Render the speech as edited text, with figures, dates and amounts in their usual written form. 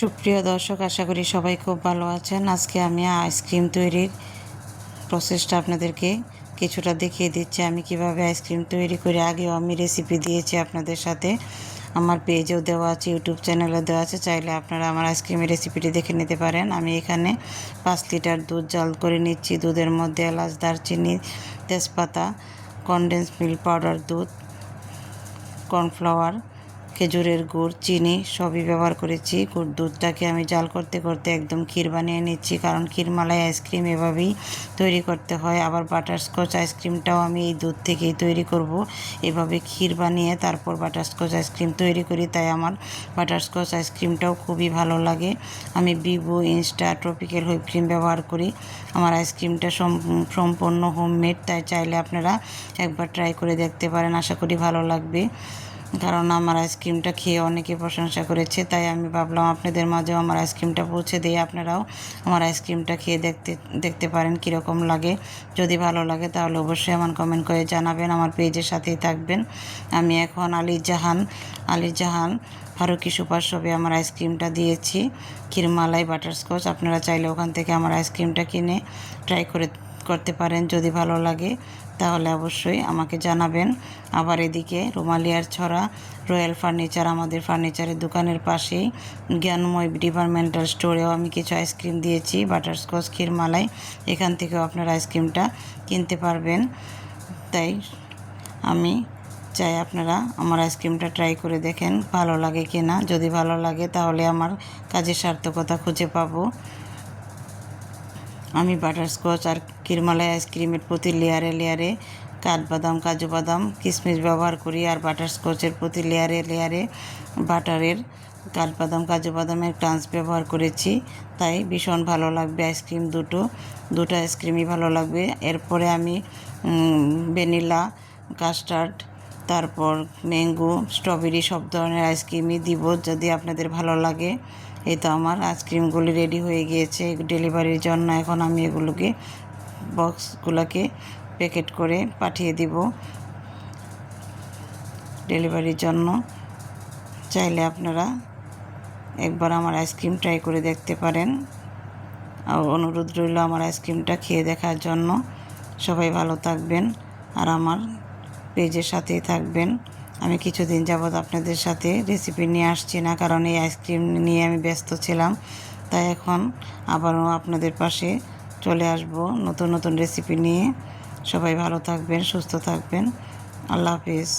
সুপ্রিয় দর্শক, আশা করি সবাই খুব ভালো আছেন। আজকে আমি আইসক্রিম তৈরির প্রসেসটা আপনাদেরকে কিছুটা দেখিয়ে দিচ্ছি। আমি কিভাবে আইসক্রিম তৈরি করি, আগেও আমি রেসিপি দিয়েছি আপনাদের সাথে, আমার পেজেও দেওয়া আছে, ইউটিউব চ্যানেলে দেওয়া আছে। চাইলে আপনারা আমার আইসক্রিমের রেসিপিটি দেখে নিতে পারেন। আমি এখানে 5 লিটার দুধ জাল করে নিচ্ছি। দুধের মধ্যে এলাচ, দারচিনি, তেজপাতা, কনডেন্স মিল্ক পাউডার, দুধ, কর্নফ্লাওয়ার, খেজুরের গুড়, চিনি সবই ব্যবহার করেছি। দুধটাকে আমি জাল করতে করতে একদম ক্ষীর বানিয়ে নিচ্ছি, কারণ ক্ষীরমালাই আইসক্রিম এভাবেই তৈরি করতে হয়। আবার বাটারস্কচ আইসক্রিমটাও আমি এই দুধ থেকেই তৈরি করব। এভাবে ক্ষীর বানিয়ে তারপর বাটারস্কচ আইসক্রিম তৈরি করি, তাই আমার বাটারস্কচ আইসক্রিমটাও খুবই ভালো লাগে। আমি বিবো, ইনস্টা, ট্রপিক্যাল হুইপ ক্রিম ব্যবহার করি। আমার আইসক্রিমটা সম্পূর্ণ হোমমেড, তাই চাইলে আপনারা একবার ট্রাই করে দেখতে পারেন। আশা করি ভালো লাগবে, কারণ আমার আইসক্রিমটা খেয়ে অনেকে প্রশংসা করেছে। তাই আমি ভাবলাম আপনাদের মাঝেও আমার আইসক্রিমটা পৌঁছে দিই, আপনারাও আমার আইসক্রিমটা খেয়ে দেখতে পারেন কীরকম লাগে। যদি ভালো লাগে তাহলে অবশ্যই আমার কমেন্ট করে জানাবেন, আমার পেজের সাথেই থাকবেন। আমি এখন আলী জাহান ফারুকি সুপার শপে আমার আইসক্রিমটা দিয়েছি, ক্ষীরমালাই বাটারস্কচ। আপনারা চাইলে ওখান থেকে আমার আইসক্রিমটা কিনে ট্রাই করতে পারেন। যদি ভালো লাগে তাহলে অবশ্যই আমাকে জানাবেন। আবার এদিকে রুমালিয়ার ছড়া রয়্যাল ফার্নিচার, আমাদের ফার্নিচারের দোকানের পাশেই জ্ঞানময় ডিপার্টমেন্টাল স্টোরেও আমি কিছু আইসক্রিম দিয়েছি, বাটারস্কচ, ক্ষীরমালাই। এখান থেকেও আপনারা আইসক্রিমটা কিনতে পারবেন। তাই আমি চাই আপনারা আমার আইসক্রিমটা ট্রাই করে দেখেন ভালো লাগে কি না। যদি ভালো লাগে তাহলে আমার কাজের সার্থকতা খুঁজে পাবো। আমি বাটারস্কচ আর ক্ষীরমালাই আইসক্রিমের প্রতি লেয়ারে লেয়ারে কাঠবাদাম, কাজু বাদাম, কিশমিশ ব্যবহার করি। আর বাটারস্কচের প্রতি লেয়ারে লেয়ারে বাটারের কাঠবাদাম, কাজু বাদামের ক্রাঞ্চ ব্যবহার করেছি। তাই ভীষণ ভালো লাগবে আইসক্রিম, দুটো আইসক্রিমই ভালো লাগবে। এরপরে আমি ভ্যানিলা, কাস্টার্ড, তারপর ম্যাঙ্গো, স্ট্রবেরি সব ধরনের আইসক্রিমই দিব, যদি আপনাদের ভালো লাগে। এই তো আমার আইসক্রিমগুলি রেডি হয়ে গিয়েছে ডেলিভারির জন্য। এখন আমি এগুলোকে বক্সগুলোকে প্যাকেট করে পাঠিয়ে দিব ডেলিভারির জন্য। চাইলে আপনারা একবার আমার আইসক্রিম ট্রাই করে দেখতে পারেন। আর অনুরোধ রইল আমার আইসক্রিমটা খেয়ে দেখার জন্য। সবাই ভালো থাকবেন আর আমার পেজের সাথেই থাকবেন। আমি কিছুদিন যাবৎ আপনাদের সাথে রেসিপি নিয়ে আসছি না, কারণ এই আইসক্রিম নিয়ে আমি ব্যস্ত ছিলাম। তাই এখন আবারও আপনাদের পাশে চলে আসব নতুন নতুন রেসিপি নিয়ে। সবাই ভালো থাকবেন, সুস্থ থাকবেন। আল্লাহ হাফিজ।